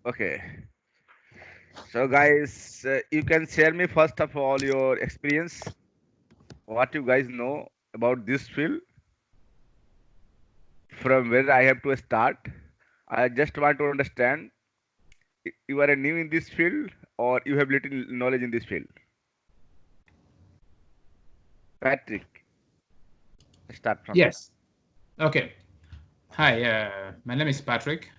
Okay. So, guys, you can share me first of all your experience, what you guys know about this field, from where I have to start. I just want to understand you are new in this field or you have little knowledge in this field. Patrick, start from you. Yes. Okay. Hi, my name is Patrick.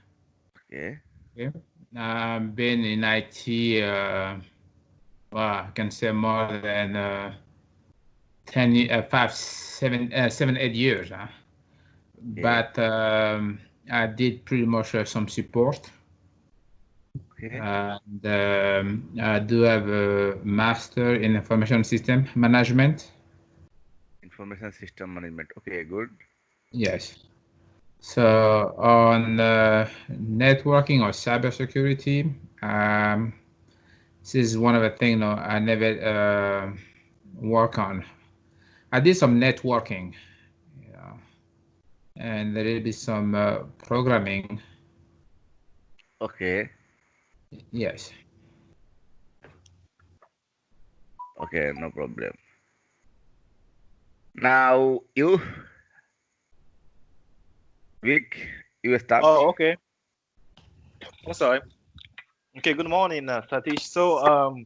Okay. Okay. I've been in IT, well, I can say more than 7, 8 years. Huh? Okay. But I did pretty much some support. Okay. And I do have a master in information system management. Information system management. Okay, good. Yes. So on networking or cybersecurity, this is one of the things I never work on. I did some networking, yeah, and there will be some programming. Okay. Yes. Okay, no problem. Now you, Vic, you start. Oh, okay. I'm sorry. Okay, good morning, Satish. So,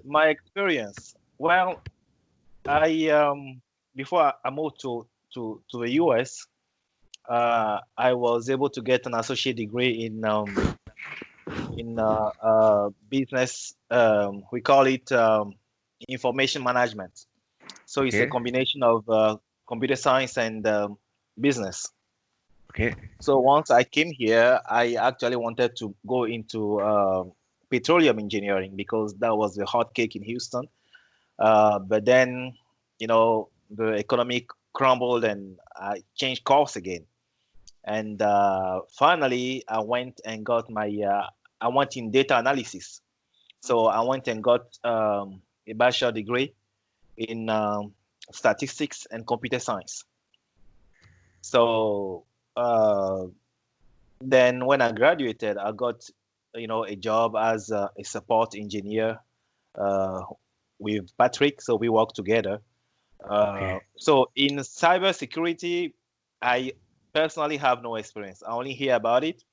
my experience. Well, I before I moved to the US, I was able to get an associate degree in business. We call it information management. So it's a Okay. combination of computer science and business. Okay. So once I came here, I actually wanted to go into petroleum engineering because that was the hot cake in Houston. But then, the economy crumbled and I changed course again. And finally, I went in data analysis. So I went and got a bachelor degree in statistics and computer science. So uh, then when I graduated, I got, a job as a support engineer uh, with Patrick. So we work together. Okay. So in cybersecurity, I personally have no experience. I only hear about it,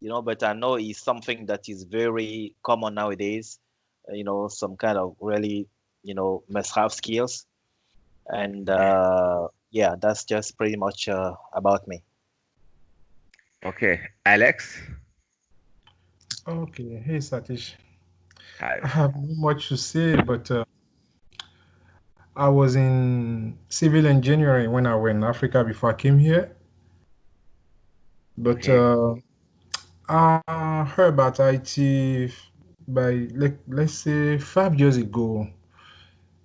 but I know it's something that is very common nowadays. Some kind of really, must have skills. And yeah, that's just pretty much about me. Okay. Alex. Okay, hey Satish. Hi. I have not much to say, but I was in civil engineering when I went in Africa before I came here. But Okay. I heard about IT by let's say 5 years ago.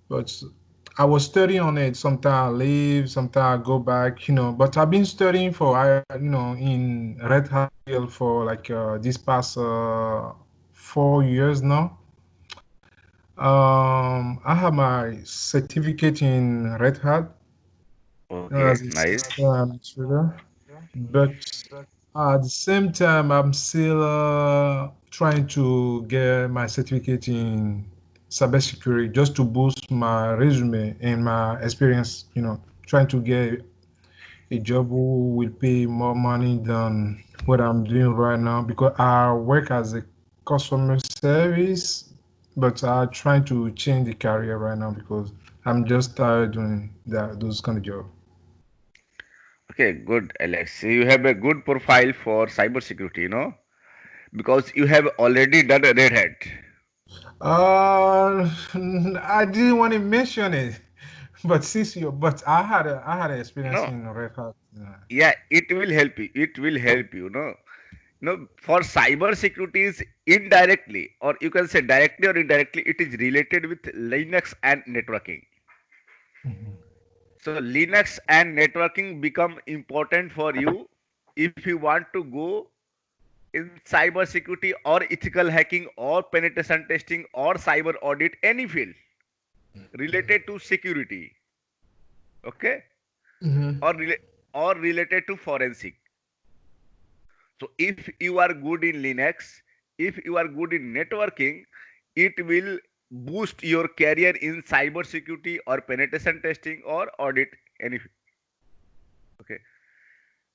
But I was studying on it. Sometimes I leave, sometimes I go back. But I've been studying for in Red Hat field for like this past 4 years now. I have my certificate in Red Hat Okay. as a Nice. system administrator, but at the same time, I'm still trying to get my certificate in cybersecurity just to boost my resume and my experience. Trying to get a job who will pay more money than what I'm doing right now because I work as a customer service, but I'm trying to change the career right now because I'm just tired doing those kind of job. Okay. Good, Alex. You have a good profile for cybersecurity, because you have already done a Red Hat. I didn't want to mention it, but but I had an experience No. in Red Hat. Yeah, it will help you. It will help you, no? For cyber security is indirectly, or you can say directly or indirectly, it is related with Linux and networking. Mhm. So Linux and networking become important for you if you want to go in cyber security or ethical hacking or penetration testing or cyber audit, any field related to security, okay, Mhm. or related to forensic. So if you are good in Linux, if you are good in networking, it will boost your career in cybersecurity or penetration testing or audit anything. Okay,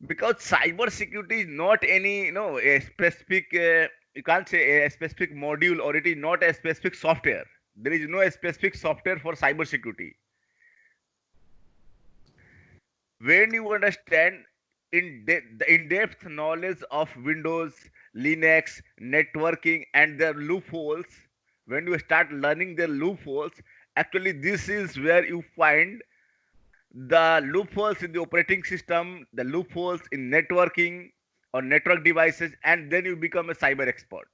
because cybersecurity is not any a specific you can't say a specific module, or it is not a specific software. There is no specific software for cybersecurity. When you understand the in-depth knowledge of Windows, Linux, networking, and their loopholes, when you start learning their loopholes, actually this is where you find the loopholes in the operating system, the loopholes in networking or network devices, and then you become a cyber expert.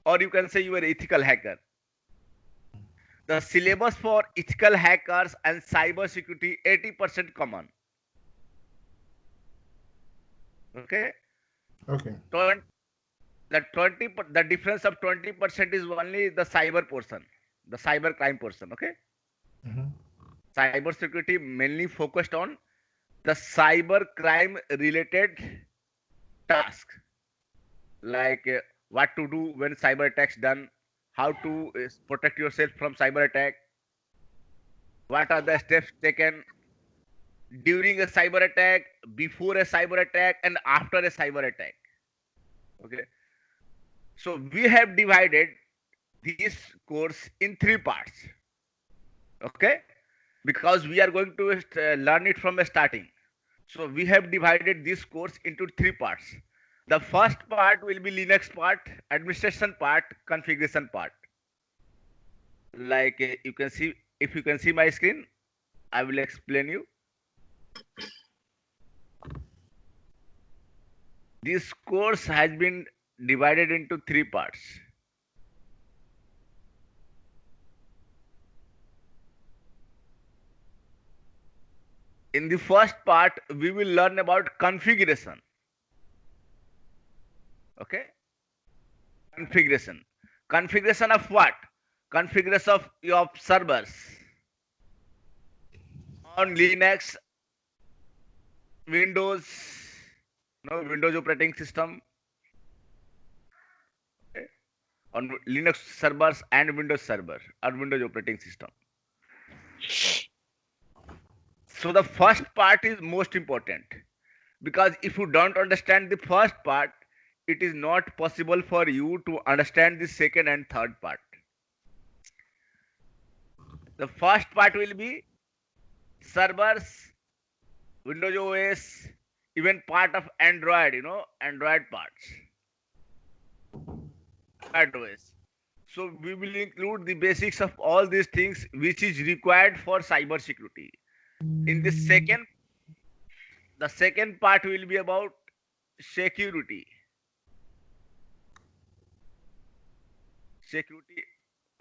Or you can say you are an ethical hacker. The syllabus for ethical hackers and cyber security 80% common. Okay. Okay. The difference of 20% is only the cyber portion, the cyber crime portion. Okay. Mhm. Cyber security mainly focused on the cyber crime related task, like what to do when cyber attacks done, how to protect yourself from cyber attack, what are the steps taken during a cyber attack, before a cyber attack, and after a cyber attack. Okay, so we have divided this course in three parts. Okay, because we are going to learn it from the starting. So we have divided this course into three parts. The first part will be Linux part, administration part, configuration part. Like you can see, if you can see my screen, I will explain you. This course has been divided into three parts. In the first part, we will learn about configuration. Okay? Configuration. Configuration of what? Configuration of your servers on Linux, Windows, Windows operating system, okay, on Linux servers and Windows server or Windows operating system. So the first part is most important, because if you don't understand the first part, it is not possible for you to understand the second and third part. The first part will be servers, Windows OS, even part of Android, Android parts, Android OS. So we will include the basics of all these things which is required for cyber security. In the second part will be about security. Security,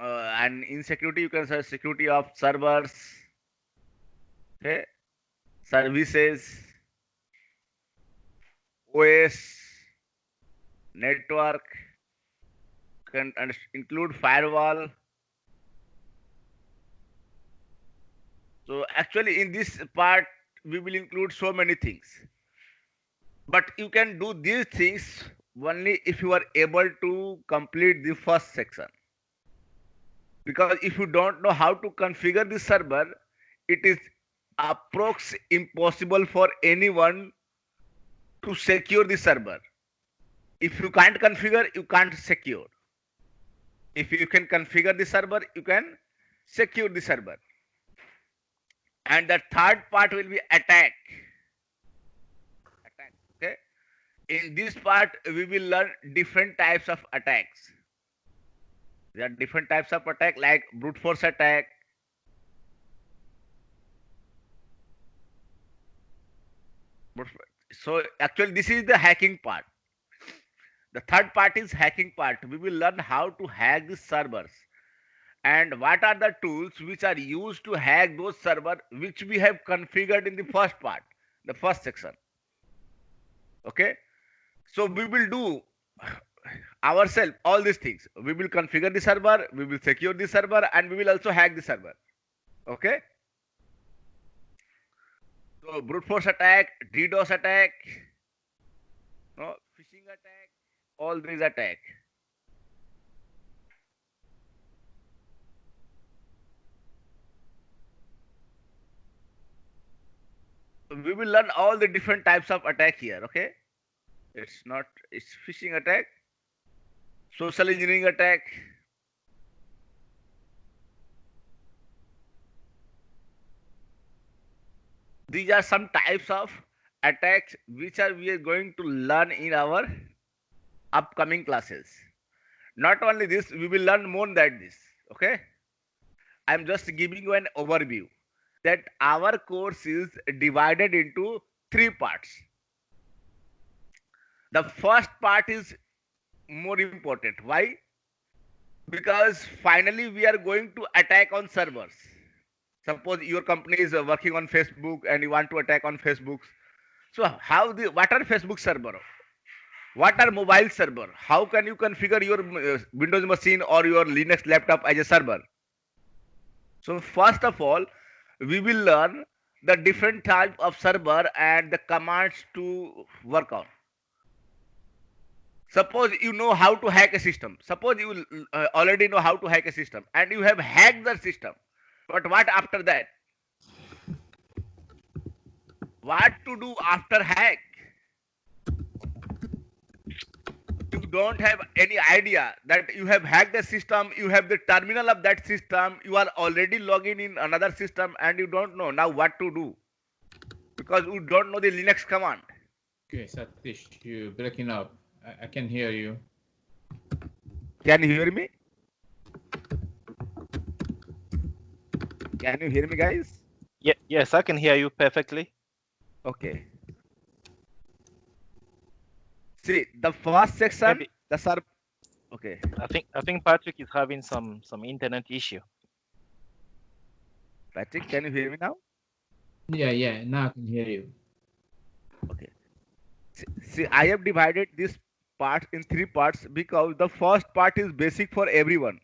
and in security you can say security of servers, okay, services, OS, network, can include firewall. So actually in this part we will include so many things, but you can do these things only if you are able to complete the first section. Because if you don't know how to configure the server, it is approx impossible for anyone to secure the server. If you can't configure, you can't secure. If you can configure the server, you can secure the server. And the third part will be attack. Okay. In this part, we will learn different types of attacks. There are different types of attack, like brute force attack, so actually this is the hacking part. The third part is hacking part. We will learn how to hack the servers and what are the tools which are used to hack those servers which we have configured in the first part, the first section. Okay, so we will do ourselves all these things. We will configure the server, we will secure the server, and we will also hack the server. Okay, so brute force attack, DDoS attack, phishing attack, all these attack. We will learn all the different types of attack here. Okay, it's phishing attack, social engineering attack. These are some types of attacks which we are going to learn in our upcoming classes. Not only this, we will learn more than this. Okay, I'm just giving you an overview that our course is divided into 3 parts. The first part is more important. Why? Because finally we are going to attack on servers. Suppose your company is working on Facebook and you want to attack on Facebook. So what are Facebook server? What are mobile server? How can you configure your Windows machine or your Linux laptop as a server? So first of all, we will learn the different type of server and the commands to work on. Suppose you know how to hack a system. Suppose you already know how to hack a system and you have hacked the system. But what after that? What to do after hack? You don't have any idea that you have hacked the system, you have the terminal of that system, you are already logging in another system and you don't know now what to do because you don't know the Linux command. Okay, Satish, you breaking up. I can hear you. Can you hear me? Can you hear me, guys? Yes, I can hear you perfectly. Okay. See, the first section, Maybe- the server. Okay. I think Patrick is having some internet issue. Patrick, can you hear me now? Yeah, now I can hear you. Okay. See, I have divided this part in 3 parts because the first part is basic for everyone.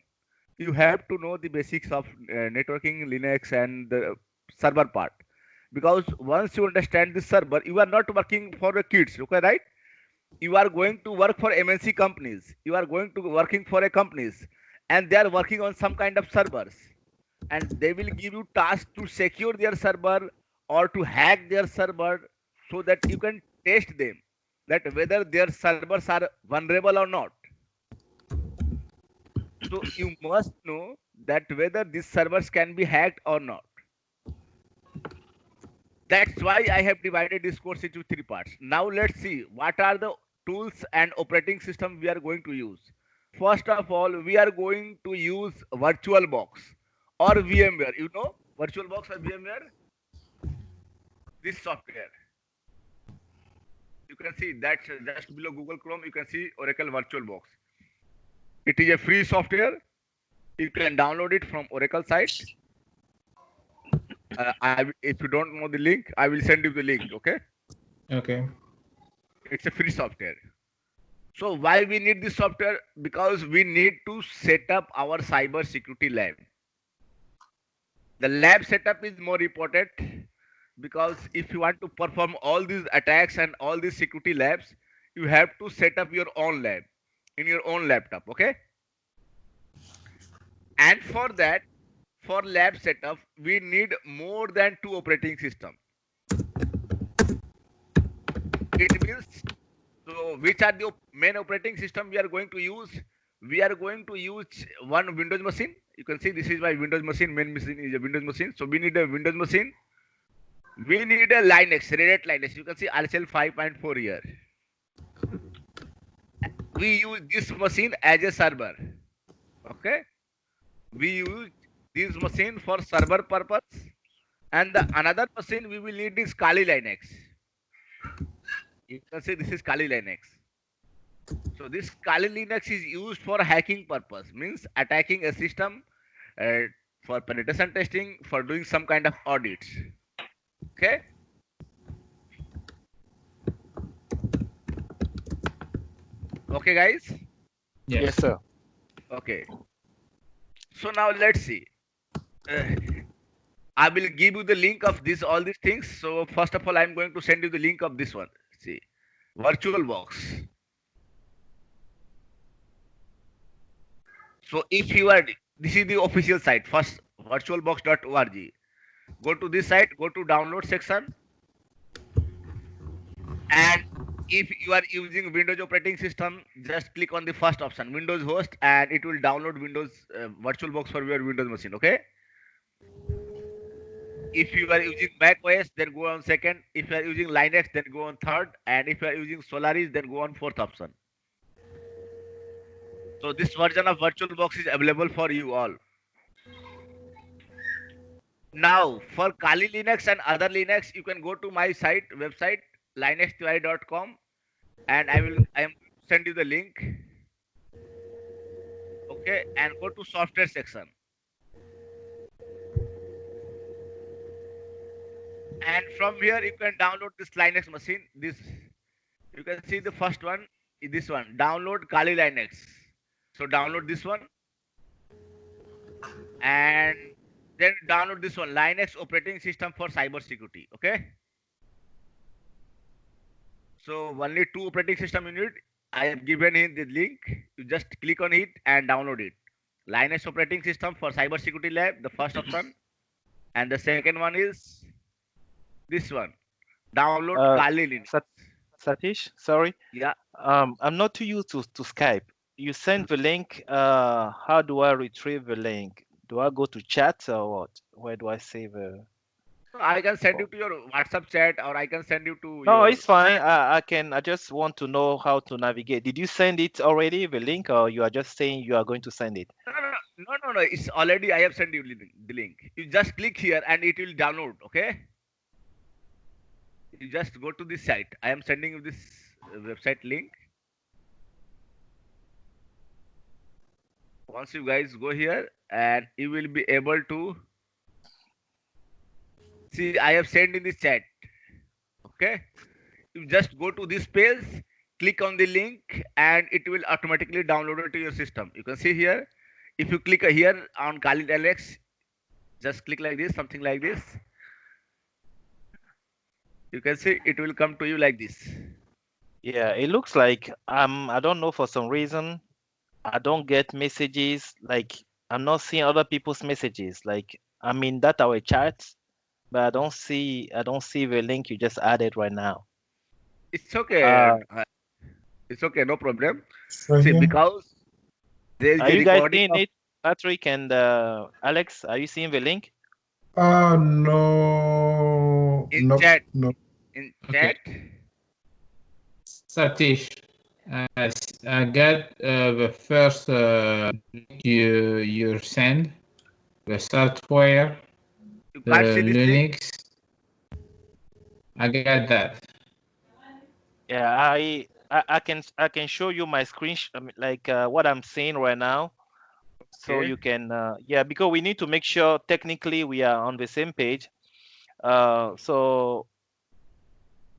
You have to know the basics of networking, Linux, and the server part. Because once you understand the server, you are not working for the kids, okay, right? You are going to work for MNC companies. You are going to working for a companies, and they are working on some kind of servers, and they will give you tasks to secure their server or to hack their server so that you can test them that whether their servers are vulnerable or not. So you must know that whether these servers can be hacked or not. That's why I have divided this course into 3 parts. Now let's see what are the tools and operating system we are going to use. First of all, we are going to use VirtualBox or VMware. You know VirtualBox or VMware? This software. You can see that just below Google Chrome, you can see Oracle VirtualBox. It is a free software. You can download it from Oracle site. If you don't know the link, I will send you the link. Okay. Okay. It's a free software. So why we need this software? Because we need to set up our cyber security lab. The lab setup is more important because if you want to perform all these attacks and all these security labs, you have to set up your own lab in your own laptop. Okay. And for that, for lab setup, we need more than 2 operating systems. It means, so which are the main operating system we are going to use? We are going to use one Windows machine. You can see this is my Windows machine. Main machine is a Windows machine. So we need a Windows machine. We need a Linux, Red Hat Linux. You can see RSL 5.4 here. We use this machine as a server. Okay. We use this machine for server purpose, and the another machine we will need is Kali Linux. You can see this is Kali Linux. So this Kali Linux is used for hacking purpose, means attacking a system for penetration testing, for doing some kind of audits. Okay. Okay, guys. Yes, sir. Okay. So now let's see. I will give you the link of all these things. So first of all, I'm going to send you the link of this one. See, VirtualBox. So if you are, this is the official site, first virtualbox.org. Go to this site, go to download section, and if you are using Windows operating system, just click on the first option, Windows host, and it will download Windows VirtualBox for your Windows machine. Okay. If you are using Mac OS, then go on second. If you are using Linux, then go on third. And if you are using Solaris, then go on fourth option. So this version of VirtualBox is available for you all. Now for Kali Linux and other Linux, you can go to my website linuxtheory.com, and I am send you the link. Okay, and go to software section. And from here you can download this Linux machine. This you can see the first one is this one. Download Kali Linux. So download this one, and then download this one, Linux operating system for cybersecurity. Okay. So only 2 operating system you need. I have given in the link. You just click on it and download it. Linux operating system for cybersecurity lab, the first option, and the second one is this one. Download Kali Linux. Satish, sorry. Yeah. I'm not too used to Skype. You send the link. How do I retrieve the link? Do I go to chat or what? Where do I save? I can send you to your WhatsApp chat, or I can send you to. No, your... it's fine. I can. I just want to know how to navigate. Did you send it already, the link, or you are just saying you are going to send it? No. It's already. I have sent you the link. You just click here and it will download. Okay. You just go to this site. I am sending you this website link. Once you guys go here, and you will be able to see. I have sent in this chat. Okay. You just go to this page, click on the link, and it will automatically download it to your system. You can see here. If you click here on Kali Linux, just click like this, something like this. You can see it will come to you like this. Yeah, it looks like I don't know, for some reason I don't get messages. Like I'm not seeing other people's messages. Like I'm in that our chat, but I don't see the link you just added right now. It's okay. It's okay, no problem. See, because there is are a you guys recording seeing it, Patrick and Alex? Are you seeing the link? No. In No. chat. No. In Okay. chat. Satish, I got the first link you send, the software, You the can't see this link. Linux. I got that. Yeah, I can show you my screen, like what I'm seeing right now. So Okay. you can yeah, because we need to make sure technically we are on the same page. So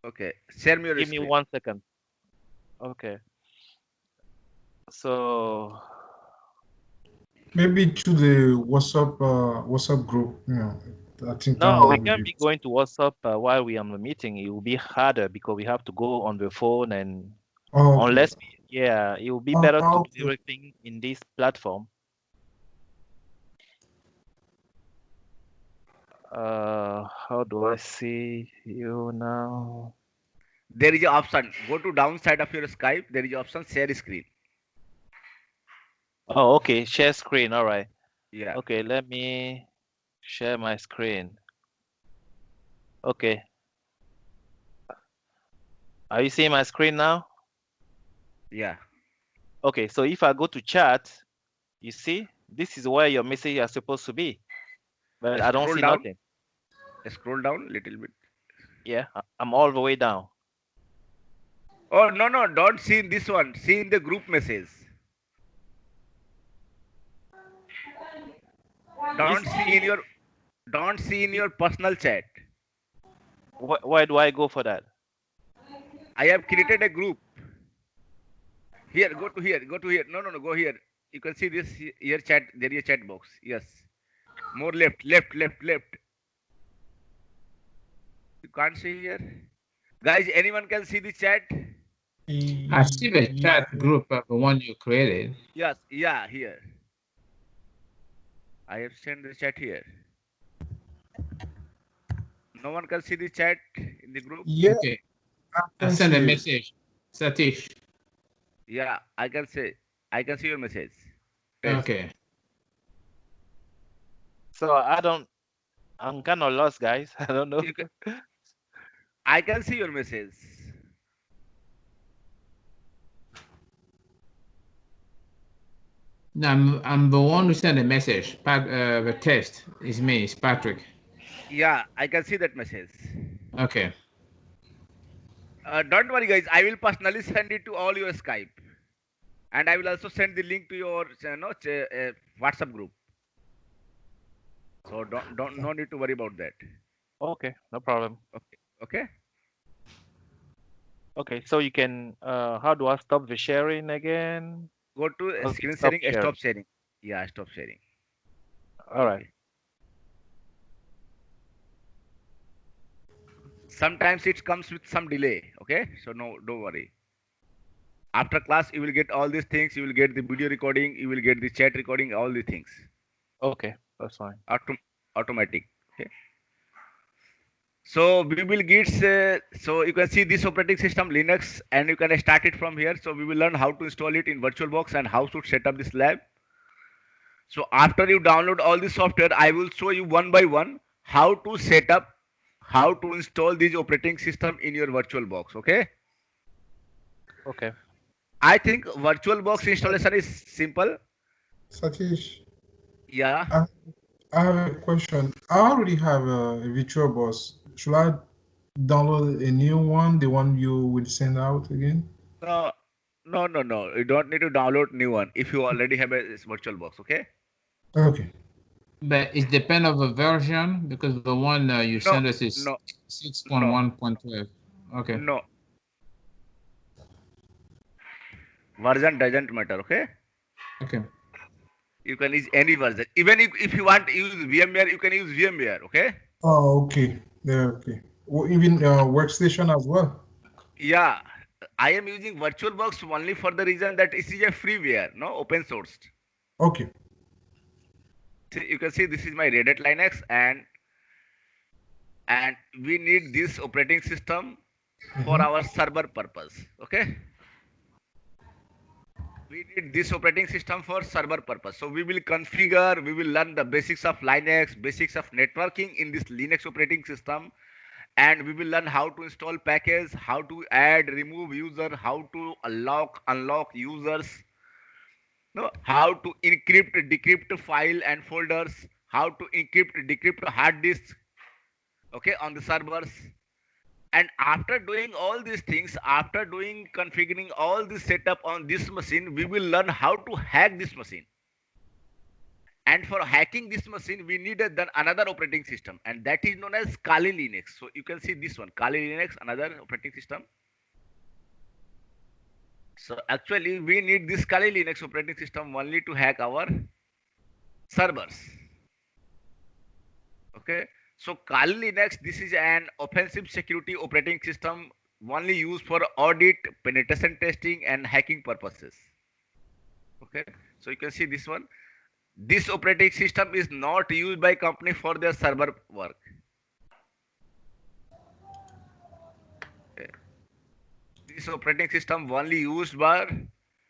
Okay. Share me your give me screen. 1 second. Okay. So Maybe to the WhatsApp group. I think no, we that can't be going to WhatsApp while we're on the meeting. It will be harder because we have to go on the phone, and okay. unless yeah, it will be better to Okay. do everything in this platform. How do I see you now? There is an option. Go to downside of your Skype. There is an option share screen. Oh, okay. Share screen. All right. Yeah. Okay, let me share my screen. Okay. Are you seeing my screen now? Yeah. Okay, so if I go to chat, you see, this is where your message are supposed to be. But I don't Scroll see down. nothing. Scroll down a little bit. Yeah, I'm all the way down. Oh, no. Don't see in this one. See in the group message. Don't see in your personal chat. Why do I go for that? I have created a group. Here, go to here. No, go here. You can see this here chat. There is a chat box. Yes. More left. You can't see here. Guys, anyone can see the chat? I see the chat group of the one you created. Yes. Yeah, here. I have sent the chat here. No one can see the chat in the group. Yeah, Okay. I I can send a see it. message. Satish. Yeah, I can see your message. Test. Okay. So I'm kind of lost, guys. I don't know. You can, I can see your message. No, I'm the one who sent a message. The test is me. It's Patrick. Yeah, I can see that message. Okay. Don't worry, guys. I will personally send it to all your Skype, and I will also send the link to your WhatsApp group. So no need to worry about that. Okay, no problem. Okay. Okay, so you can. How do I stop the sharing again? Go to Okay, screen stop sharing. sharing. Stop sharing. Yeah, stop sharing. All right. Okay. Sometimes it comes with some delay. Okay, so no, don't worry. After class, you will get all these things. You will get the video recording. You will get the chat recording. All the things. Okay, that's fine. Automatic. Okay. So we will get. So you can see this operating system Linux, and you can start it from here. So we will learn how to install it in VirtualBox and how to set up this lab. So after you download all the software, I will show you one by one how to set up, how to install this operating system in your VirtualBox. Okay. Okay. I think VirtualBox installation is simple. Satish, Yeah. I have a question. I already have a VirtualBox. Should I download a new one, the one you will send out again? No. You don't need to download new one if you already have a VirtualBox. Okay. Okay. But it depends on the version because the one you sent us is no, 6.1.12. Okay. No. Version doesn't matter. Okay. Okay. You can use any version. Even if you want to use VMware, you can use VMware. Okay. Oh, okay. Yeah, okay. Well, even workstation as well. Yeah. I am using VirtualBox only for the reason that it is a freeware, no open sourced. Okay. See, you can see this is my Red Hat Linux, and we need this operating system for our server purpose. Okay. We need this operating system for server purpose. So we will configure, we will learn the basics of Linux, basics of networking in this Linux operating system, and we will learn how to install package, how to add, remove user, how to unlock users, no, how to encrypt, decrypt file and folders, how to encrypt, decrypt hard disk, okay, on the servers. And after doing all these things, after doing configuring all this setup on this machine, we will learn how to hack this machine. And for hacking this machine, we needed then another operating system, and that is known as Kali Linux. So you can see this one, Kali Linux, another operating system. So actually, we need this Kali Linux operating system only to hack our servers. Okay. So Kali Linux, this is an offensive security operating system only used for audit, penetration testing, and hacking purposes. Okay. So you can see this one. This operating system is not used by company for their server work. Okay. This operating system only used by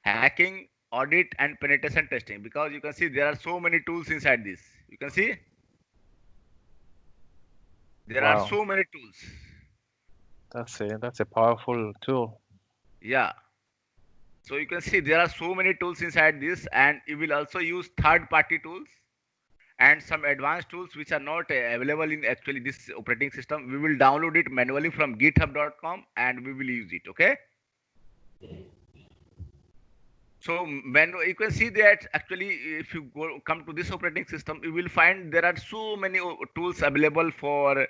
hacking, audit, and penetration testing, because you can see there are so many tools inside this. You can see there are so many tools. That's a powerful tool. Yeah. So you can see there are so many tools inside this, and you will also use third-party tools and some advanced tools which are not available in actually this operating system. We will download it manually from github.com and we will use it. Okay. So when you can see that actually if you come to this operating system, you will find there are so many tools available for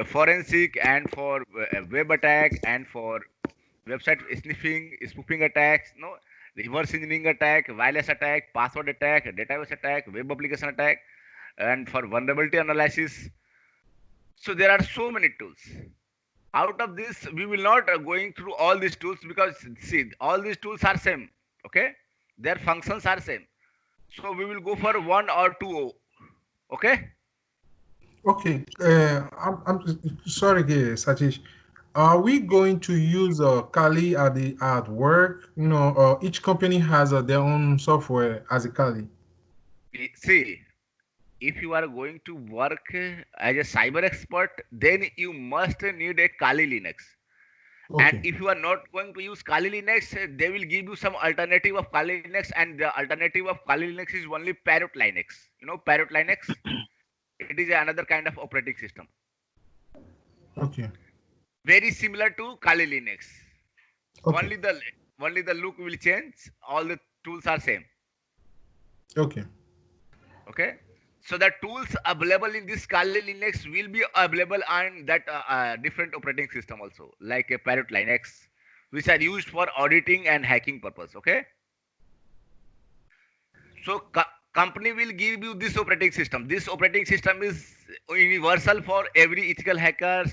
forensic and for web attack and for website sniffing, spoofing attacks, no, reverse engineering attack, wireless attack, password attack, database attack, web application attack, and for vulnerability analysis. So there are so many tools. Out of this, we will not going through all these tools, because see, all these tools are same. Okay, their functions are same. So we will go for one or two Okay. Okay. I'm sorry, Satish. Are we going to use Kali at work? Each company has their own software as a Kali. See, if you are going to work as a cyber expert, then you must need a Kali Linux. And Okay. if you are not going to use Kali Linux, they will give you some alternative of Kali Linux, and the alternative of Kali Linux is only Parrot Linux. You know Parrot Linux? It is another kind of operating system, Okay. very similar to Kali Linux. Okay. Only the look will change. All the tools are same. Okay. Okay. So the tools available in this Kali Linux will be available on that different operating system also, like a Parrot Linux, which are used for auditing and hacking purpose. Okay. So company will give you this operating system. This operating system is universal for every ethical hackers,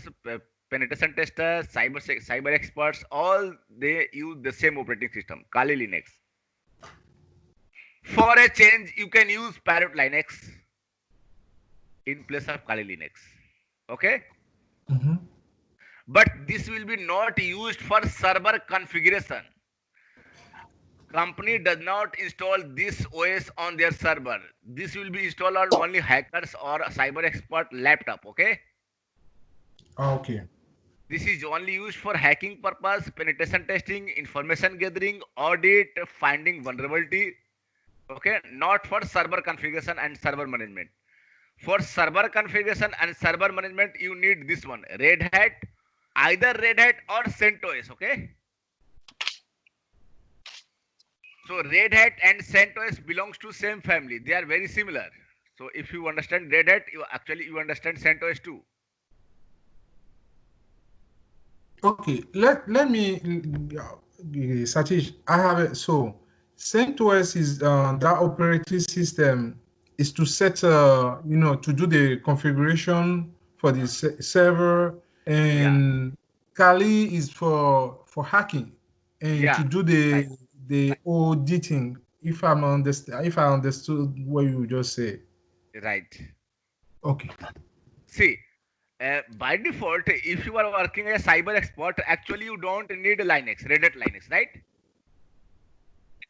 penetration testers, cyber experts. All they use the same operating system, Kali Linux. For a change, you can use Parrot Linux in place of Kali Linux. Okay. Mm-hmm. But this will be not used for server configuration. Company does not install this OS on their server. This will be installed on only hackers or cyber expert laptop. Okay. Okay. This is only used for hacking purpose, penetration testing, information gathering, audit, finding vulnerability. Okay. Not for server configuration and server management. For server configuration and server management, you need this one, Red Hat, either Red Hat or CentOS. Okay. So Red Hat and CentOS belongs to same family. They are very similar. So if you understand Red Hat, you understand CentOS too. Okay. Let me, Satish. I have it. So, CentOS is that operating system is to set to do the configuration for the server, Yeah, and Kali is for hacking and to yeah, do right, the auditing. If I understood what you just said. right. Okay. See, by default, if you are working as a cyber expert, actually you don't need Linux, Red Hat Linux, right?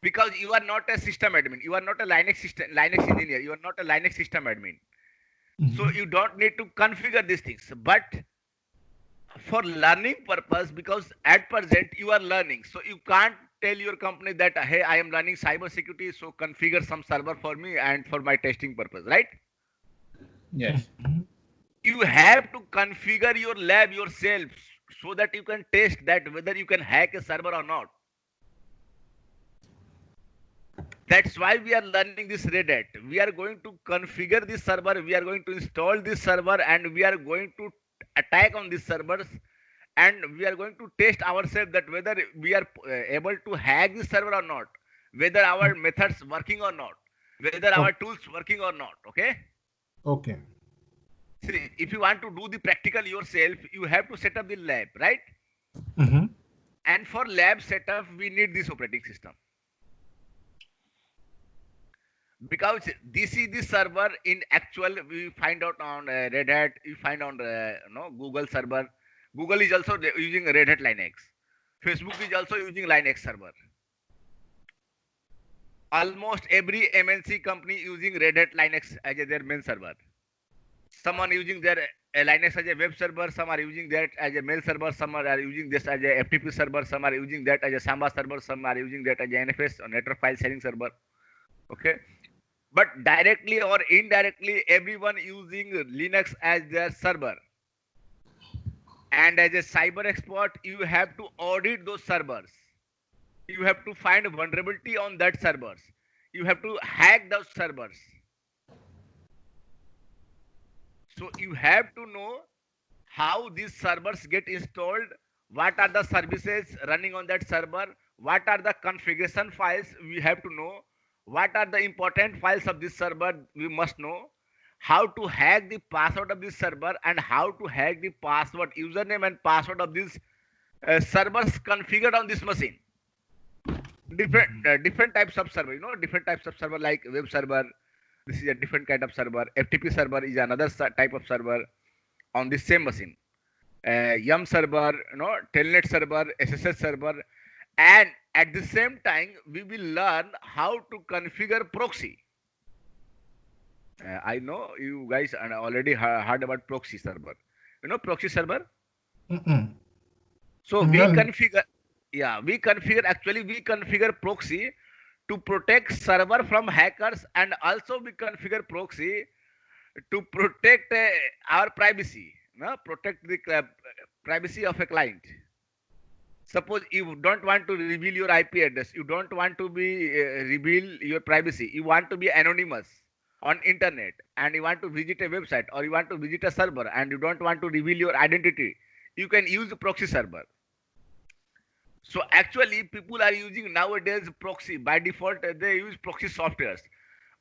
Because you are not a system admin. You are not a Linux engineer. You are not a Linux system admin. So Mhm. you don't need to configure these things. But for learning purpose, because at present you are learning, so you can't tell your company that, hey, I am learning cyber security, so configure some server for me and for my testing purpose, right? Yes. Mhm. You have to configure your lab yourself so that you can test that whether you can hack a server or not. That's why we are learning this Red Hat. We are going to configure this server, we are going to install this server, and we are going to attack on these servers, and we are going to test ourselves that whether we are able to hack this server or not, whether our methods working or not, whether our Oh, tools working or not. Okay. okay. See, if you want to do the practical yourself, you have to set up the lab, right? Mhm. And for lab setup, we need this operating system, because this is the server in actual we find out on Red Hat, we find on Google server. Google is also using Red Hat Linux. Facebook is also using Linux server. Almost every MNC company using Red Hat Linux as their main server. Some are using their Linux as a web server, some are using that as a mail server, some are using this as a FTP server, some are using that as a Samba server, some are using that as a NFS or network file sharing server. Okay. But directly or indirectly, everyone using Linux as their server. And as a cyber expert, you have to audit those servers. You have to find vulnerability on that servers. You have to hack those servers. So you have to know how these servers get installed, what are the services running on that server, what are the configuration files we have to know, what are the important files of this server we must know, how to hack the password of this server, and how to hack the password, username and password of these servers configured on this machine. Different types of server, different types of server like web server, This is a different kind of server. FTP server is another type of server on the same machine. Yum server, Telnet server, SSH server, and at the same time we will learn how to configure proxy. I know you guys already heard about proxy server. You know proxy server? So we configure, we configure proxy to protect server from hackers, and also we configure proxy to protect our privacy, protect the privacy of a client. Suppose you don't want to reveal your IP address, you don't want to be reveal your privacy, you want to be anonymous on internet, and you want to visit a website or you want to visit a server and you don't want to reveal your identity, you can use proxy server. So actually people are using nowadays proxy. By default they use proxy softwares,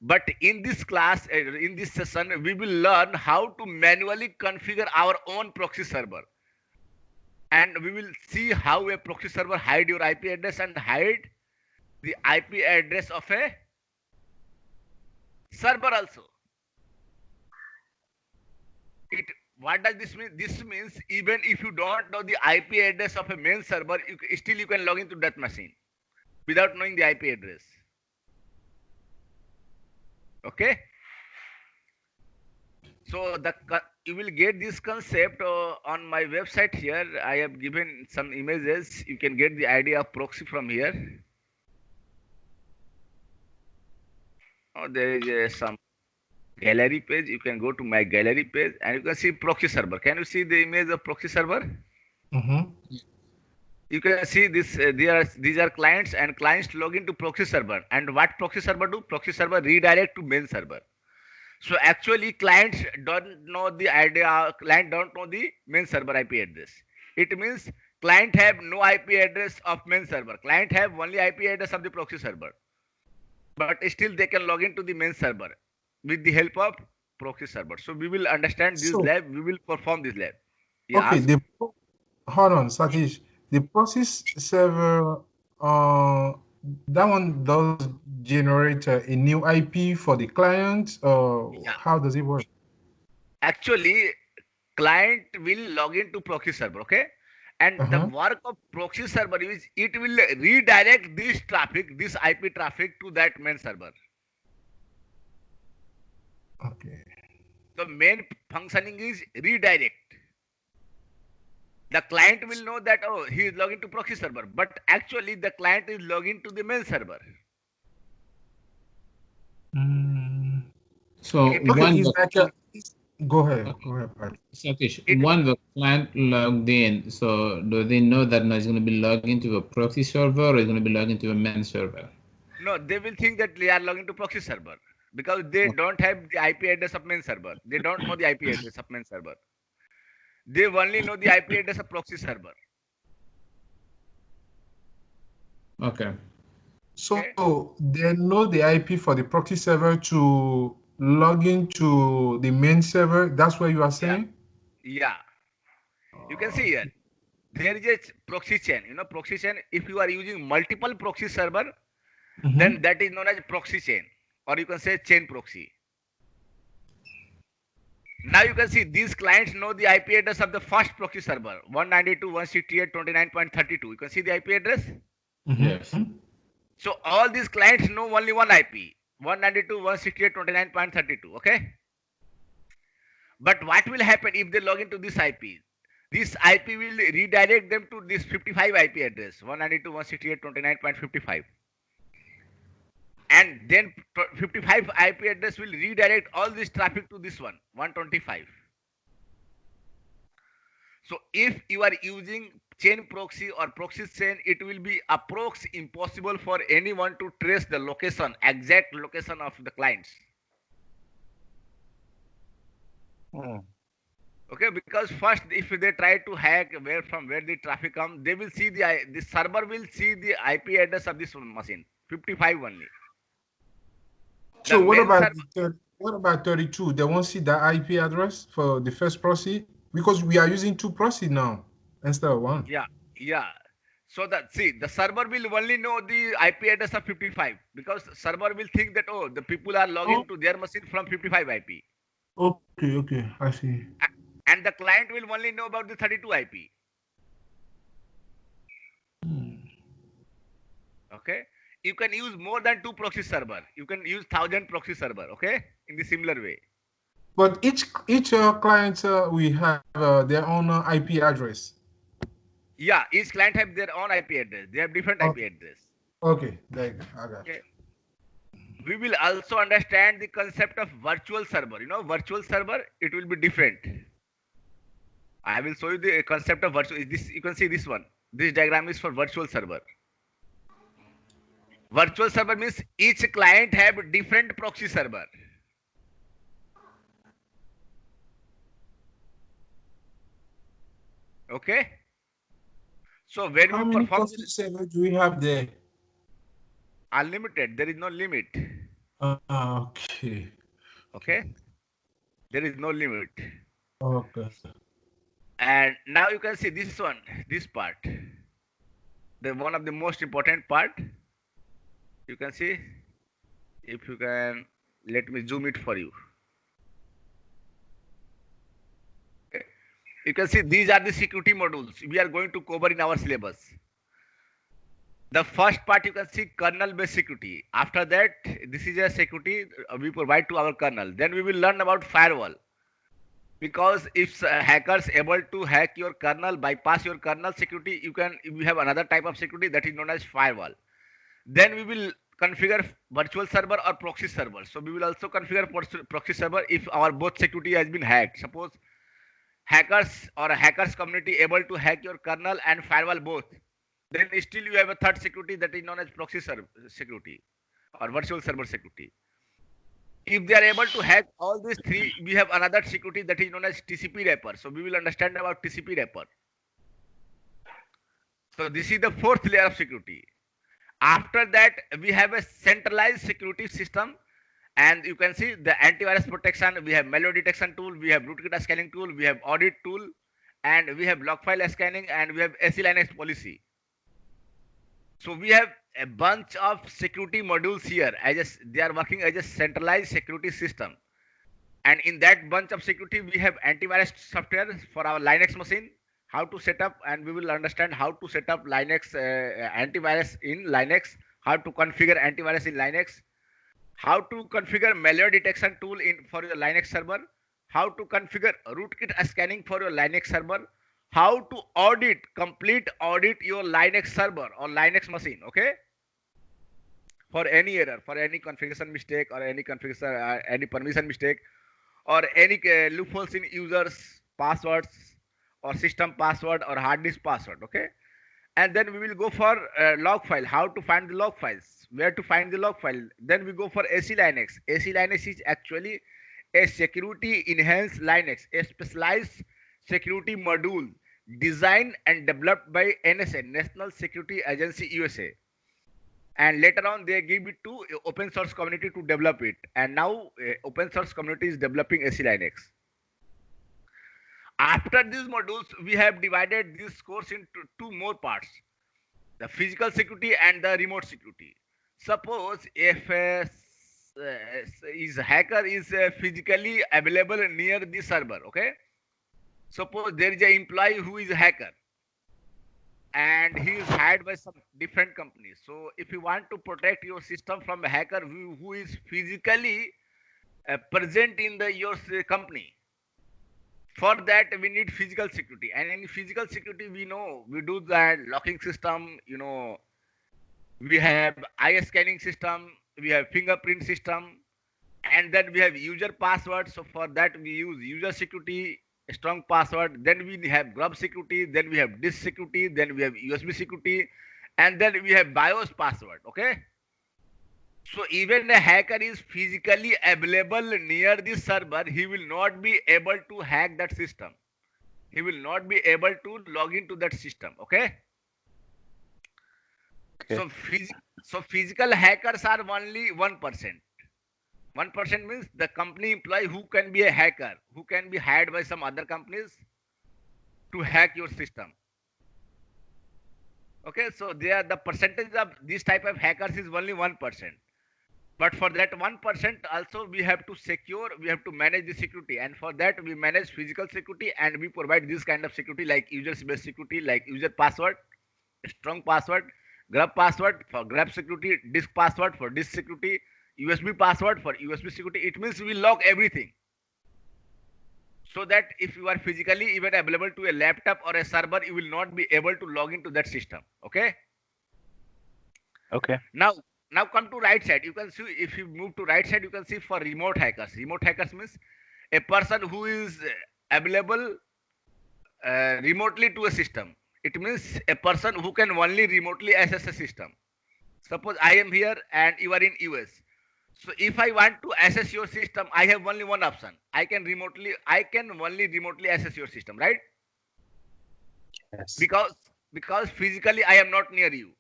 but in this class, in this session, we will learn how to manually configure our own proxy server, and we will see how a proxy server hide your IP address and hide the IP address of a server also. What does this mean? This means even if you don't know the IP address of a main server, still you can log into that machine without knowing the IP address. Okay. So you will get this concept on my website here. I have given some images. You can get the idea of proxy from here. There is some gallery page. You can go to my gallery page and you can see proxy server. Can you see the image of proxy server? You can see this. These are clients, and clients log into proxy server. And what proxy server do? Proxy server redirect to main server. So actually, clients don't know the idea. Client don't know the main server IP address. It means client have no IP address of main server. Client have only IP address of the proxy server, but still they can log into the main server with the help of proxy server. So we will understand this lab. We will perform this lab. Yeah, okay. Hold on, Satish. The proxy server, that one does generate a new IP for the client, or how does it work? Actually, client will log into proxy server, okay? And the work of proxy server is it will redirect this traffic, this IP traffic to that main server. Okay. The main functioning is redirect. The client will know that, oh, he is logging to proxy server, but actually the client is logging to the main server. So when go ahead. Satish, when the client logged in, so do they know that now it's going to be logged into a proxy server or it's going to be logged into a main server? No, they will think that they are logging to proxy server because they don't have the IP address of main server. They don't know the IP address of main server. They only know the IP address of proxy server. Okay. So they know the IP for the proxy server to log into the main server. That's what you are saying? Yeah. You can see here. There is a proxy chain. You know, proxy chain, if you are using multiple proxy server, then that is known as proxy chain, or you can say chain proxy. Now you can see these clients know the IP address of the first proxy server, 192.168.29.32. You can see the IP address? Yes. So all these clients know only one IP, 192.168.29.32, okay? But what will happen if they log into this IP? This IP will redirect them to this 55 IP address, 192.168.29.55. And then 55 IP address will redirect all this traffic to this one, 125. So if you are using chain proxy or proxy chain, it will be approx impossible for anyone to trace the location, exact location of the clients. Okay, because first, if they try to hack from where the traffic comes, they will see the server will see the IP address of this machine, 55 only. So what about 32? They won't see the IP address for the first proxy because we are using two proxies now instead of one. Yeah. So that, see, the server will only know the IP address of 55 because server will think that, oh, the people are logging to their machine from 55 IP. Okay, okay, I see. And the client will only know about the 32 IP. Okay. You can use more than 2 proxy server. You can use 1,000 proxy server. Okay. In the similar way. But each client we have their own IP address. Yeah. Each client have their own IP address. They have different IP address. Okay, there you go. I got Okay. We will also understand the concept of virtual server. You know, virtual server, it will be different. I will show you the concept of virtual. This, you can see this one. This diagram is for virtual server. Virtual server means each client have different proxy server. Okay. So when How we many perform proxy servers do we have there? unlimited, there is no limit. Okay. Okay. There is no limit. Okay. And now you can see this one, this part. The one of the most important part. You can see, if you can, let me zoom it for you. Okay. You can see these are the security modules we are going to cover in our syllabus. The first part you can see kernel based security. After that, this is a security we provide to our kernel. Then we will learn about firewall. Because if hackers able to hack your kernel, bypass your kernel security, we have another type of security that is known as firewall. Then we will configure virtual server or proxy server. So we will also configure proxy server if our both security has been hacked. Suppose hackers or a hackers community able to hack your kernel and firewall both, then still you have a third security that is known as proxy security or virtual server security. If they are able to hack all these three, we have another security that is known as TCP wrapper. So we will understand about TCP wrapper. So this is the fourth layer of security. After that, we have a centralized security system, and you can see the antivirus protection. We have malware detection tool, we have rootkit scanning tool, we have audit tool, and we have log file scanning, and we have SE Linux policy. So we have a bunch of security modules here. They are working as a centralized security system. And in that bunch of security, we have antivirus software for our Linux machine, how to set up, and we will understand how to set up Linux antivirus in Linux, how to configure antivirus in Linux, how to configure malware detection tool for your Linux server, how to configure rootkit scanning for your Linux server, how to complete audit your Linux server or Linux machine, okay? For any error, for any configuration mistake or any configuration, any permission mistake, or any loopholes in users' passwords or system password or hard disk password, okay? And then we will go for log file, how to find the log files, where to find the log file. Then we go for SE Linux. SE Linux is actually a security enhanced Linux, a specialized security module designed and developed by NSA, National Security Agency USA. And later on they give it to open source community to develop it. And now open source community is developing SE Linux. After these modules, we have divided this course into two more parts, the physical security and the remote security. Suppose if a hacker is physically available near the server, okay? Suppose there is an employee who is a hacker and he is hired by some different companies. So if you want to protect your system from a hacker who is physically present in your company, for that we need physical security. And in physical security, we know we do that locking system, you know, we have eye scanning system, we have fingerprint system, and then we have user password. So for that we use user security, strong password. Then we have grub security, then we have disk security, then we have USB security, and then we have BIOS password, okay? So even a hacker is physically available near the server, he will not be able to hack that system. He will not be able to log into that system, okay? So physical hackers are only 1%. 1% means the company employee who can be a hacker, who can be hired by some other companies to hack your system. Okay, so there the percentage of this type of hackers is only 1%. But for that 1% also we have to secure, we have to manage the security, and for that we manage physical security, and we provide this kind of security like user space security, like user password, strong password, grub password for grub security, disk password for disk security, USB password for USB security. It means we lock everything, so that if you are physically even available to a laptop or a server, you will not be able to log into that system. Okay. Okay. Now come to right side. You can see, if you move to right side, you can see for remote hackers. Remote hackers means a person who is available remotely to a system. It means a person who can only remotely access a system. Suppose I am here and you are in US. So if I want to access your system, I have only one option. I can only remotely access your system, right? Yes. Because physically I am not near you.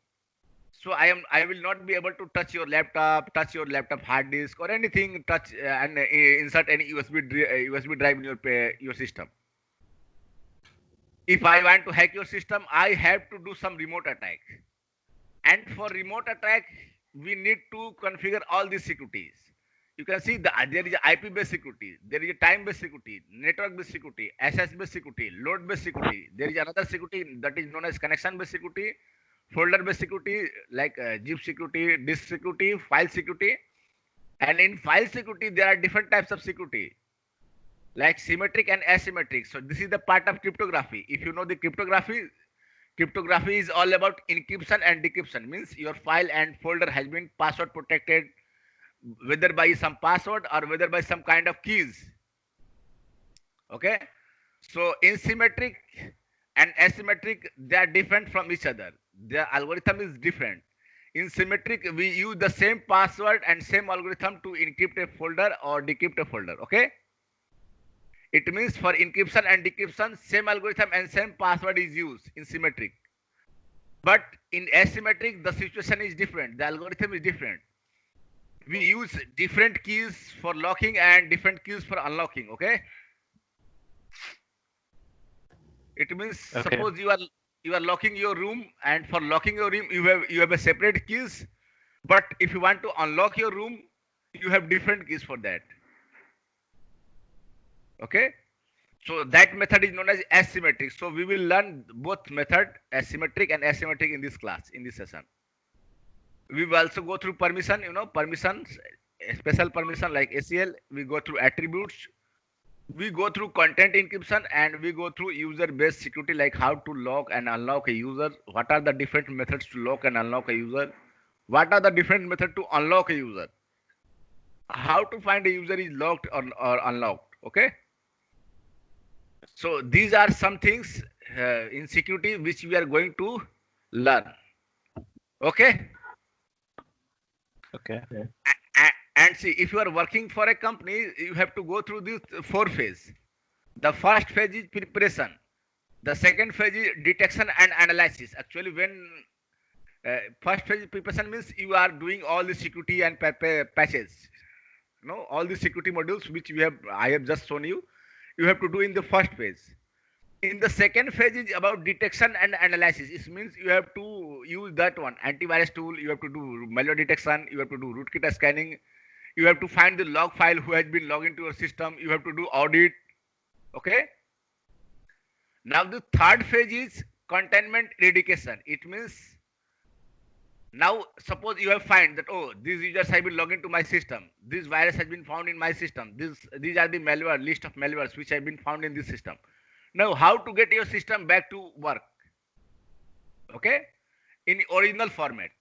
So I will not be able to touch your laptop hard disk or anything, touch and insert any USB drive in your system. If I want to hack your system, I have to do some remote attack. And for remote attack, we need to configure all these securities. You can see there is IP based security, there is a time based security, network based security, SS based security, load based security. There is another security that is known as connection based security, folder based security like zip security, disk security, file security. And in file security, there are different types of security like symmetric and asymmetric. So this is the part of cryptography. If you know the cryptography is all about encryption and decryption. Means your file and folder has been password protected, whether by some password or whether by some kind of keys. Okay. So in symmetric and asymmetric, they are different from each other. Their algorithm is different. In symmetric, we use the same password and same algorithm to encrypt a folder or decrypt a folder. Okay. It means for encryption and decryption, same algorithm and same password is used in symmetric. But in asymmetric, the situation is different. The algorithm is different. We use different keys for locking and different keys for unlocking. Okay. It means suppose you are locking your room, and for locking your room you have a separate keys. But if you want to unlock your room, you have different keys for that. Okay. So that method is known as asymmetric. So we will learn both method, asymmetric and asymmetric, in this class, in this session. We will also go through permission, permissions, special permission like ACL. We go through attributes. We go through content encryption, and we go through user-based security, like how to lock and unlock a user. What are the different methods to lock and unlock a user? What are the different methods to unlock a user? How to find a user is locked or unlocked? Okay. So these are some things in security which we are going to learn. Okay. Okay. And see, if you are working for a company, you have to go through these 4 phases. The first phase is preparation. The second phase is detection and analysis. Actually, when first phase preparation means you are doing all the security and patches. All the security modules which I have just shown you. You have to do in the first phase. In the second phase is about detection and analysis. It means you have to use that one antivirus tool. You have to do malware detection. You have to do rootkit scanning. You have to find the log file who has been logged into your system. You have to do audit. Okay. Now the third phase is containment eradication. It means now suppose you have found that, oh, these users have been logged into my system. This virus has been found in my system. These are the malware, list of malwares which have been found in this system. Now how to get your system back to work? Okay. In original format.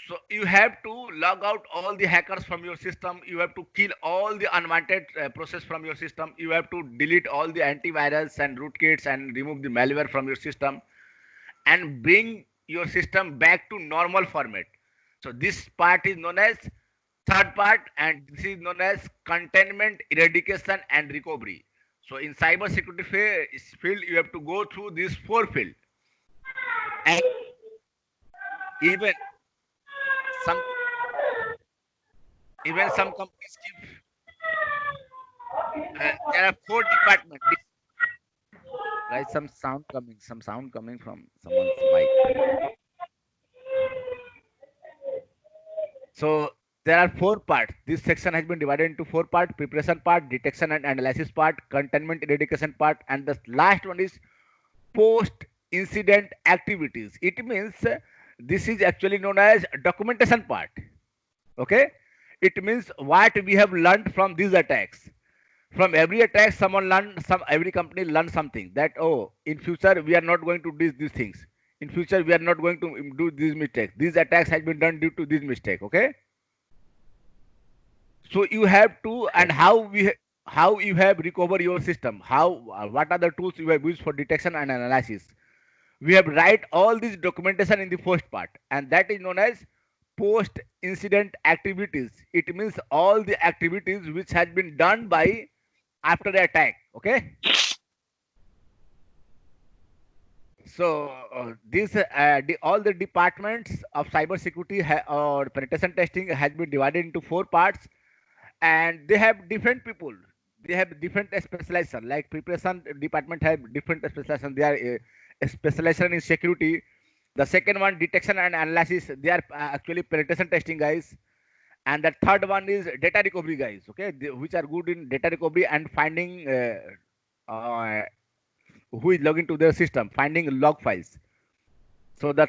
So you have to log out all the hackers from your system. You have to kill all the unwanted process from your system. You have to delete all the antivirus and rootkits and remove the malware from your system and bring your system back to normal format. So this part is known as third part, and this is known as containment, eradication and recovery. So in cyber security field, you have to go through these 4 fields. And even some companies give there are 4 departments. Guys, some sound coming from someone's mic. So there are four parts. This section has been divided into four parts: preparation part, detection and analysis part, containment eradication part, and the last one is post incident activities. It means this is actually known as documentation part. Okay, it means what we have learned from these attacks. From every attack, someone learned some. Every company learned something that, oh, in future we are not going to do these things. In future we are not going to do these mistakes. These attacks has been done due to this mistake. Okay, so you have to, and how you have recover your system. How what are the tools you have used for detection and analysis? We have write all this documentation in the first part, and that is known as post incident activities. It means all the activities which has been done by after the attack. Okay, so all the departments of cybersecurity or penetration testing has been divided into four parts, and they have different people. They have different specialization. Like preparation department have different specialization. They are specialization in security. The second one, detection and analysis, they are actually penetration testing guys. And the third one is data recovery guys, okay, which are good in data recovery and finding uh, who is logging to their system, finding log files. So the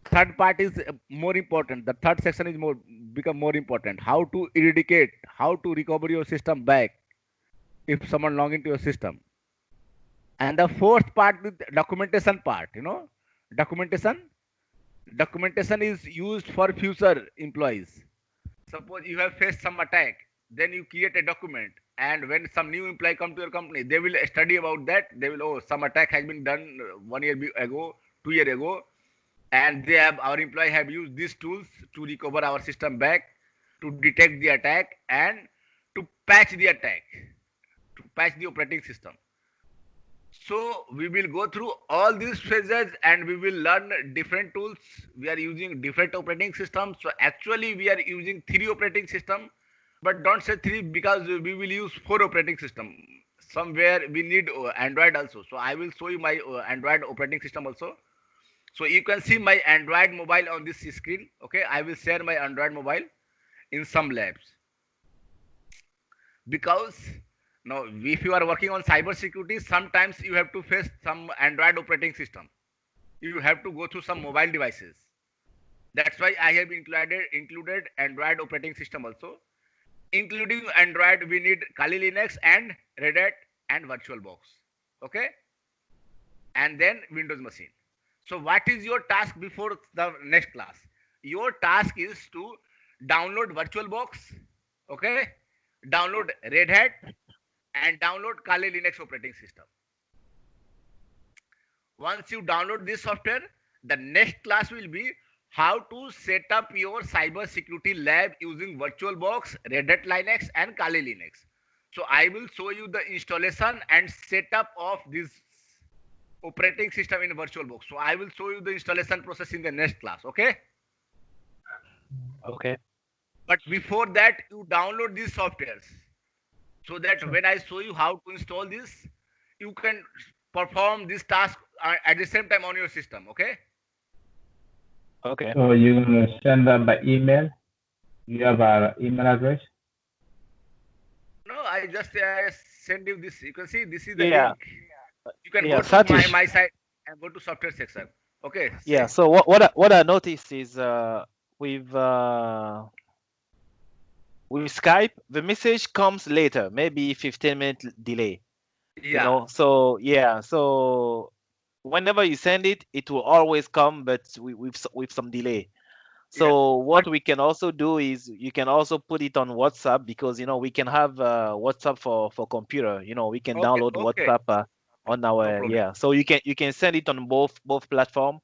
third part is more important. The third section is become more important. How to eradicate, how to recover your system back if someone log into your system. And the fourth part is documentation part. Documentation is used for future employees. Suppose you have faced some attack, then you create a document, and when some new employee come to your company, they will study about that. They will, oh, some attack has been done 1 year ago, 2 year ago, and our employee have used these tools to recover our system back, to detect the attack, and to patch the attack, to patch the operating system. So we will go through all these phases and we will learn different tools. We are using different operating systems. So actually we are using 3 operating system, but don't say 3 because we will use 4 operating system. Somewhere we need Android also. So I will show you my Android operating system also. So you can see my Android mobile on this screen. Okay, I will share my Android mobile in some labs. Because now, if you are working on cybersecurity, sometimes you have to face some Android operating system. You have to go through some mobile devices. That's why I have included Android operating system also. Including Android, we need Kali Linux and Red Hat and VirtualBox. Okay? And then Windows machine. So what is your task before the next class? Your task is to download VirtualBox. Okay? Download Red Hat and download Kali Linux operating system. Once you download this software, the next class will be how to set up your cyber security lab using VirtualBox, Red Hat Linux and Kali Linux. So I will show you the installation and setup of this operating system in VirtualBox. So I will show you the installation process in the next class. Okay? Okay. But before that, you download these softwares, so that when I show you how to install this, you can perform this task at the same time on your system. Okay? Okay. So you're going to send that by email? You have our email address? No, I just send you this. You can see this is the link. You can go to my site and go to software section. Okay? Yeah. So what I noticed is with Skype, the message comes later, maybe 15-minute delay. Yeah. So whenever you send it, it will always come, but with some delay. So what we can also do is you can also put it on WhatsApp, because we can have WhatsApp for computer. We can download WhatsApp on our So you can send it on both platform,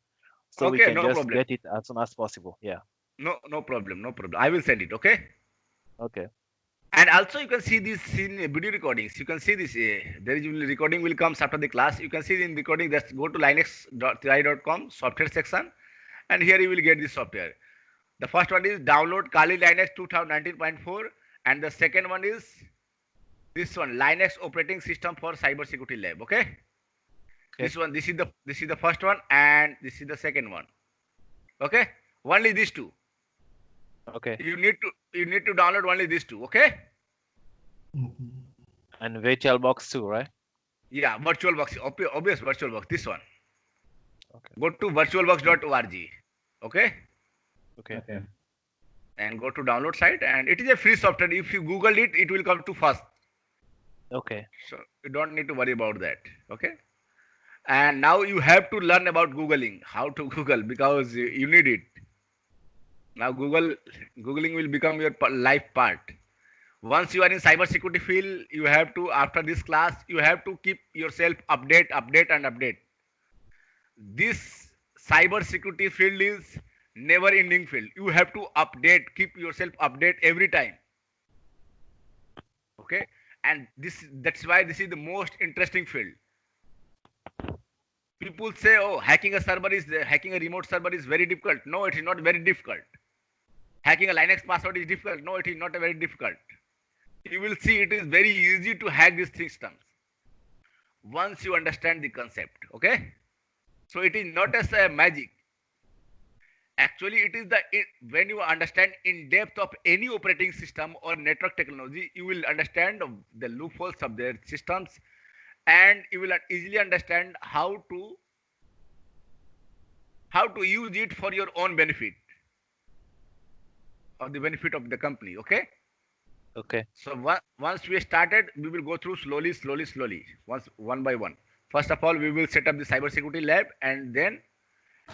so we can just get it as soon as possible. Yeah. No problem. I will send it. Okay. Okay. And also you can see this in video recordings. You can see this. There is recording will comes after the class. You can see in recording. Just go to linux.tri.com software section, and here you will get this software. The first one is download Kali Linux 2019.4, and the second one is this one, Linux operating system for cybersecurity lab. Okay. This is the first one, and this is the second one. Okay, only these two. Okay. You need to download only these two. Okay. And VirtualBox too, right? Yeah, VirtualBox, obvious VirtualBox. This one. Okay. Go to virtualbox.org. Okay. Okay. And go to download site, and it is a free software. If you Google it, it will come to first. Okay. So you don't need to worry about that. Okay. And now you have to learn about Googling, how to Google, because you need it. Now Googling will become your life part. Once you are in cybersecurity field, you have to, after this class, you have to keep yourself update. This cybersecurity field is never ending field. You have to keep yourself update every time. Okay. And that's why this is the most interesting field. People say, oh, hacking a remote server is very difficult. No, it is not very difficult. Hacking a Linux password is difficult. No, it is not very difficult. You will see it is very easy to hack these systems once you understand the concept. Okay. So it is not as a magic. Actually, it is when you understand in depth of any operating system or network technology, you will understand the loopholes of their systems, and you will easily understand how to use it for your own benefit or the benefit of the company. Okay. Okay. So once we started, we will go through slowly, one by one. First of all, we will set up the cybersecurity lab, and then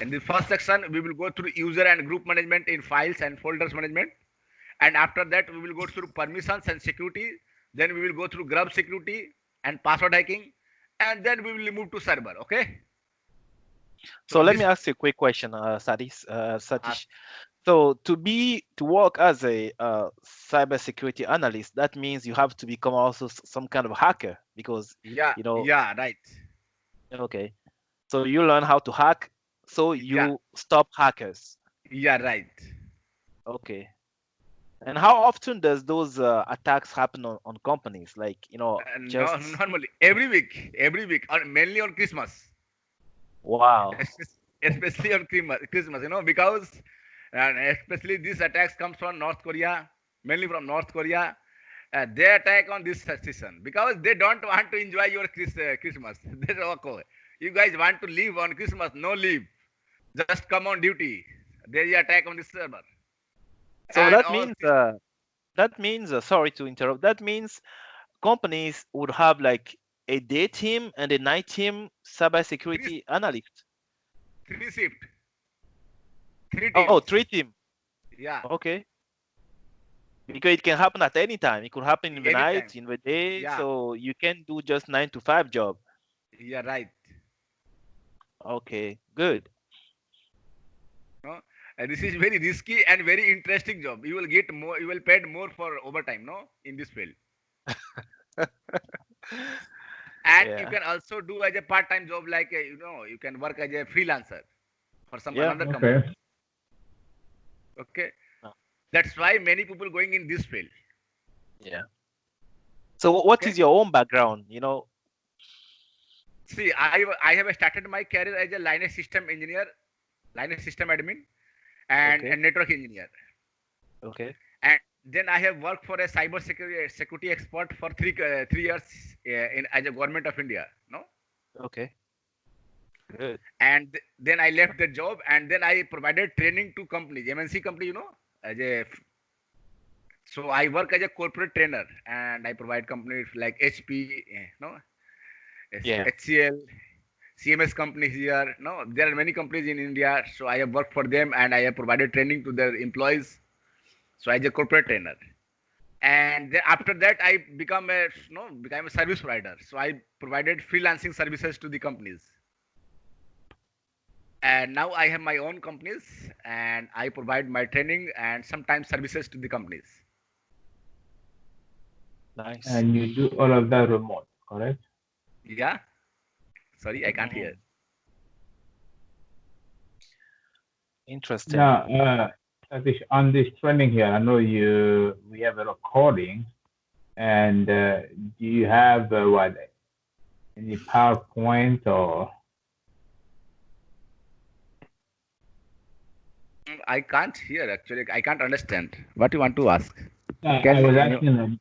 in the first section, we will go through user and group management in files and folders management. And after that, we will go through permissions and security. Then we will go through grub security and password hacking. And then we will move to server. Okay. So let me ask you a quick question, Satish. So to work as a cybersecurity analyst, that means you have to become also some kind of hacker, because yeah, right. Okay. So you learn how to hack, so you stop hackers. Yeah, right. Okay. And how often does those attacks happen on companies? Like, just normally every week, or mainly on Christmas. Wow. Especially on Christmas, because especially these attacks comes from North Korea, mainly from North Korea. They attack on this season because they don't want to enjoy your Christmas. They say, okay, you guys want to leave on Christmas? No leave. Just come on duty. There is attack on this server. So that means sorry to interrupt. That means companies would have like a day team and a night team cybersecurity analyst. 3 shift. 3 teams. Oh, 3 team. Yeah. Okay. Because it can happen at any time. It could happen in the night, in the day. Yeah. So you can do just 9 to 5 job. Yeah, right. Okay, good. No? This is very risky and very interesting job. You will get more. You will pay more for overtime, no, in this field. And you can also do as a part-time job, like you can work as a freelancer for some another company. Okay. That's why many people going in this field. Yeah. So what is your own background? See, I have started my career as a Linux system engineer, Linux system admin, and a network engineer. Okay. And then I have worked for a cyber security expert for 3 years as a government of India. No. Okay. Good. And then I left the job, and then I provided training to companies, MNC company, so I work as a corporate trainer, and I provide companies like HP, HCL, CMS companies here. No, there are many companies in India, so I have worked for them, and I have provided training to their employees. So as a corporate trainer, and then after that I became a service provider. So I provided freelancing services to the companies. And now I have my own companies, and I provide my training and sometimes services to the companies. Nice. And you do all of that remote, correct? Yeah. Sorry, I can't hear. Interesting. Now, on this training here, I know we have a recording, and do you have any PowerPoint or? I can't hear actually. I can't understand. What you want to ask? I was asking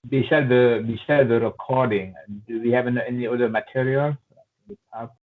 besides the recording, do we have any other material?